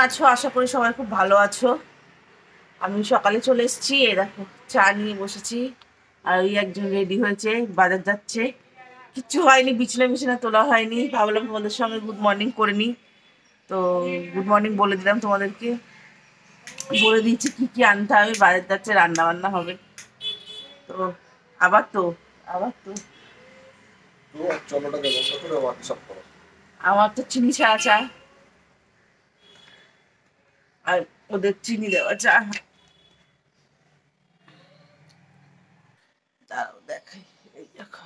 আছো? আশা করি সবাই খুব ভালো আছো। আমি সকালে চলে এসেছি, এই দেখো চা নিয়ে বসেছি। আর ওই একজন রেডি হয়েছে, বাজার যাচ্ছে। কিচ্ছু হয়নি, বিছানা বিছানা তোলা হয়নি, ভাবলাম তোমাদের সঙ্গে গুড মর্নিং করে নিই। তো গুড মর্নিং বলে দিলাম তোমাদেরকে, বলে দিয়েছি কি কি আনতে হবে। বাজার যাচ্ছে, রান্না বান্না হবে। তো আবার তো আবার তো আমার তো চিনি ছাড়া চা, আর ওদের চিনি দেওয়া চা। দাঁড়াও দেখাই, এই দেখো।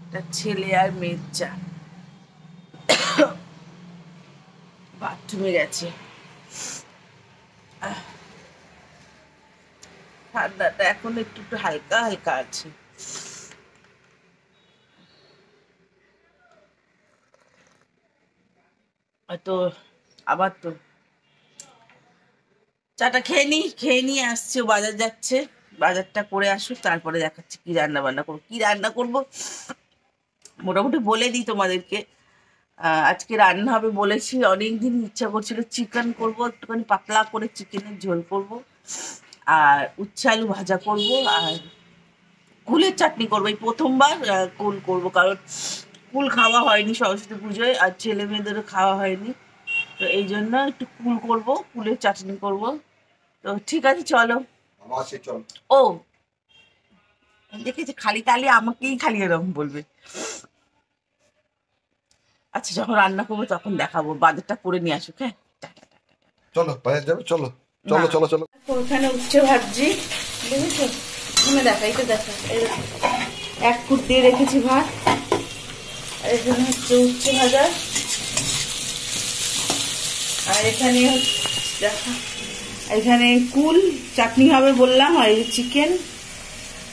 এটা ছেলে আর মেয়ের চা। বাথরুমে গেছে। ঠান্ডাটা এখন একটু একটু হালকা হালকা আছে। তো আবার তো চাটা খেয়ে নিয়ে আসছে, ও বাজার যাচ্ছে। বাজারটা করে আসুক, তারপরে দেখাচ্ছি কি রান্না বান্না করবো। কি রান্না করবো মোটামুটি বলে দিই তোমাদেরকে। আজকে রান্না হবে বলেছি, অনেকদিন ইচ্ছা করছিল চিকেন করব, একটুখানি পাতলা করে চিকেনের ঝোল করব, আর উচ্ছে আলু ভাজা করব, আর কুলের চাটনি করবো। এই প্রথমবার কুল করবো, কারণ কুল খাওয়া হয়নি সরস্বতী পুজোয়, আর ছেলে মেয়েদেরও খাওয়া হয়নি। তো এই জন্য একটু কুল করবো, কুলের চাটনি করব। তো ঠিক আছে চলো। ও দেখেছি, খালি তালি আমাকেই খালি এরকম বলবে। আচ্ছা, যখন রান্না করবো তখন দেখাবো। বাজারটা করে নিয়ে আসুক। হ্যাঁ, চলো বাজার যাবে, চলো না চলো চলো চলো। ওখানে উচ্ছে ভাজছি, বুঝেছো? এখানে দেখা, এটা দেখা, এক ফুট দিয়ে রেখেছি ভাত। আর এখানে হচ্ছে উচ্ছে ভাজা, আর এখানে দেখা, এখানে কুল চাটনি হবে বললাম, আর এই চিকেন,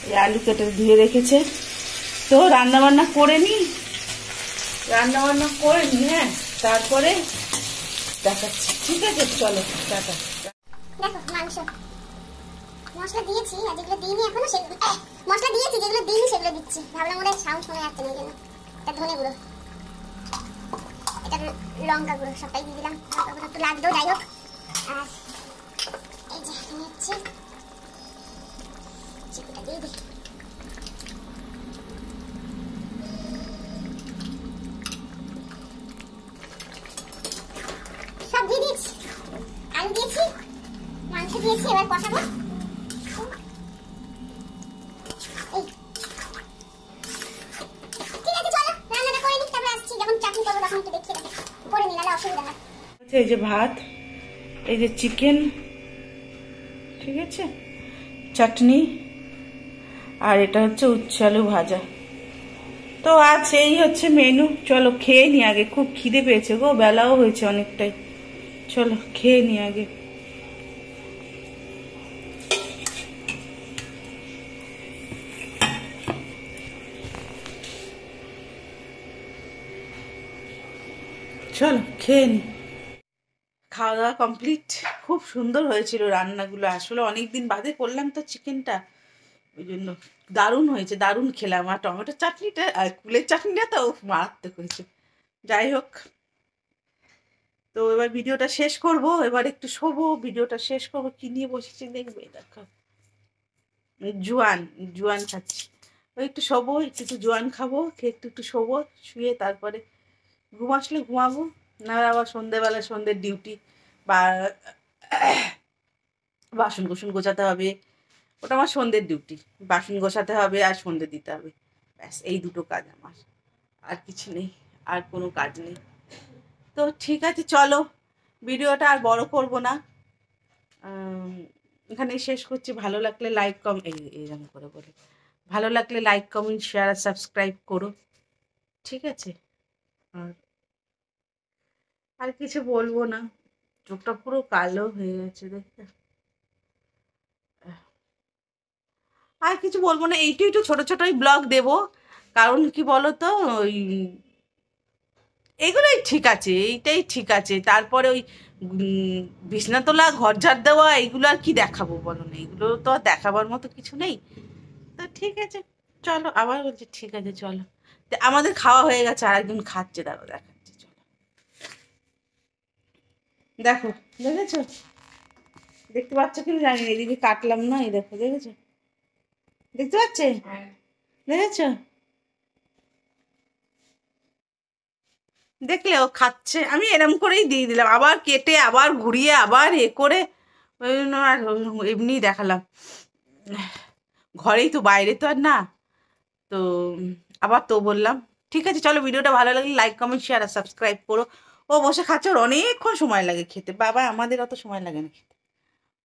এই আলু কেটে ধুয়ে রেখেছে। তো রান্না বান্না করে নি, হ্যাঁ, তারপরে দেখাচ্ছি। ঠিক আছে চলো, টাটা। দেখো মাংস মশলা দিয়েছি, আর যেগুলো দিইনি এখনো সেগুলো, মশলা দিয়েছি যেগুলো দিইনি সেগুলো দিচ্ছি। ভাবলাম ওদের সাউন্ড শোনা যাচ্ছে না, এই জন্য। এটা ধনে গুঁড়ো, এটা লঙ্কা গুঁড়ো, সবটাই দিয়ে দিলাম। লঙ্কা গুঁড়ো একটু লাগতো, যাই হোক। আর এই যে নিচ্ছি, চিকুটা দিয়ে দিই। সব দিয়ে দিয়েছি, আলু দিয়েছি, মাংস দিয়েছি, এবার কষাবো। এই যে ভাত, এই যে চিকেন, ঠিক আছে, চাটনি, আর এটা হচ্ছে উচ্ছে আলু ভাজা। তো আজ এই হচ্ছে মেনু। চলো খেয়ে নি আগে, খুব খিদে পেয়েছে গো, বেলাও হয়েছে অনেকটাই। চলো খেয়ে নি আগে। চলো খেয়ে নি। খাওয়া দাওয়া কমপ্লিট। খুব সুন্দর হয়েছিল রান্নাগুলো, আসলে অনেকদিন বাদে করলাম তো চিকেনটা, ওই জন্য দারুণ হয়েছে, দারুণ খেলাম। আর টমেটো চাটনিটা আর কুলের চাটনিটা তো মারাত্মক হয়েছে। যাই হোক, তো এবার ভিডিওটা শেষ করব, এবার একটু শোবো। ভিডিওটা শেষ করবো, কি নিয়ে বসেছি দেখবে, দেখো জোয়ান, জোয়ান খাচ্ছি। ওই একটু শোবো, একটু একটু জোয়ান খাবো, খেয়ে একটু একটু শোবো, শুয়ে তারপরে ঘুম আসলে ঘুমাবো। না আবার সন্ধেবেলা, সন্ধ্যের ডিউটি বা বাসন কুসন গোছাতে হবে, ওটা আমার সন্ধ্যের ডিউটি। বাসন গোছাতে হবে আর সন্ধ্যে দিতে হবে, ব্যাস এই দুটো কাজ আমার, আর কিছু নেই, আর কোনো কাজ নেই। তো ঠিক আছে চলো, ভিডিওটা আর বড় করব না, এখানেই শেষ করছি। ভালো লাগলে লাইক এইরকম করে বলে, ভালো লাগলে লাইক কমেন্ট শেয়ার আর সাবস্ক্রাইব করো, ঠিক আছে? আর আর কিছু বলবো না, চোখটা পুরো কালো হয়ে গেছে দেখতে। আর কিছু বলবো না, এইটু একটু ছোট ছোটই ব্লগ দেবো, কারণ কি বলো তো, ওই এগুলোই ঠিক আছে, এইটাই ঠিক আছে। তারপরে ওই বিছনা তোলা, ঘর ঝাড় দেওয়া, এইগুলো আর কি দেখাবো বলো না, এগুলো তো আর দেখাবার মতো কিছু নেই। তো ঠিক আছে চলো, আবার বলছি ঠিক আছে চলো, আমাদের খাওয়া হয়ে গেছে, আর একজন খাচ্ছে, দেখো দেখাচ্ছে, চলো দেখো, দেখেছো? দেখতে পাচ্ছ কি জানি না, এদিকে কাটলাম না, এই দেখো, দেখেছো? দেখতে পাচ্ছে? দেখেছো? দেখলে ও খাচ্ছে, আমি এরম করেই দিয়ে দিলাম, আবার কেটে আবার ঘুরিয়ে আবার করে, ওই জন্য আর এমনি দেখালাম। ঘরেই তো, বাইরে তো আর না, তো আবার তো বললাম। ঠিক আছে, চলো, ভিডিওটা ভালো লাগলে লাইক কমেন্ট শেয়ার আর সাবস্ক্রাইব করো। ও বসে খাচ্ছে, ওর অনেকক্ষণ সময় লাগে খেতে, বাবা আমাদের অত সময় লাগে না খেতে,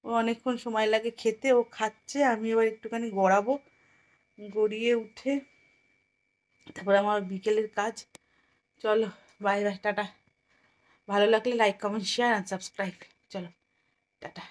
ও অনেকক্ষণ সময় লাগে খেতে, ও খাচ্ছে, আমি এবার একটুখানি গড়াবো, গড়িয়ে উঠে তারপরে আমার বিকেলের কাজ। চলো, বাই বাই, টাটা। ভালো লাগলে লাইক কমেন্ট শেয়ার আর সাবস্ক্রাইব, চলো টাটা।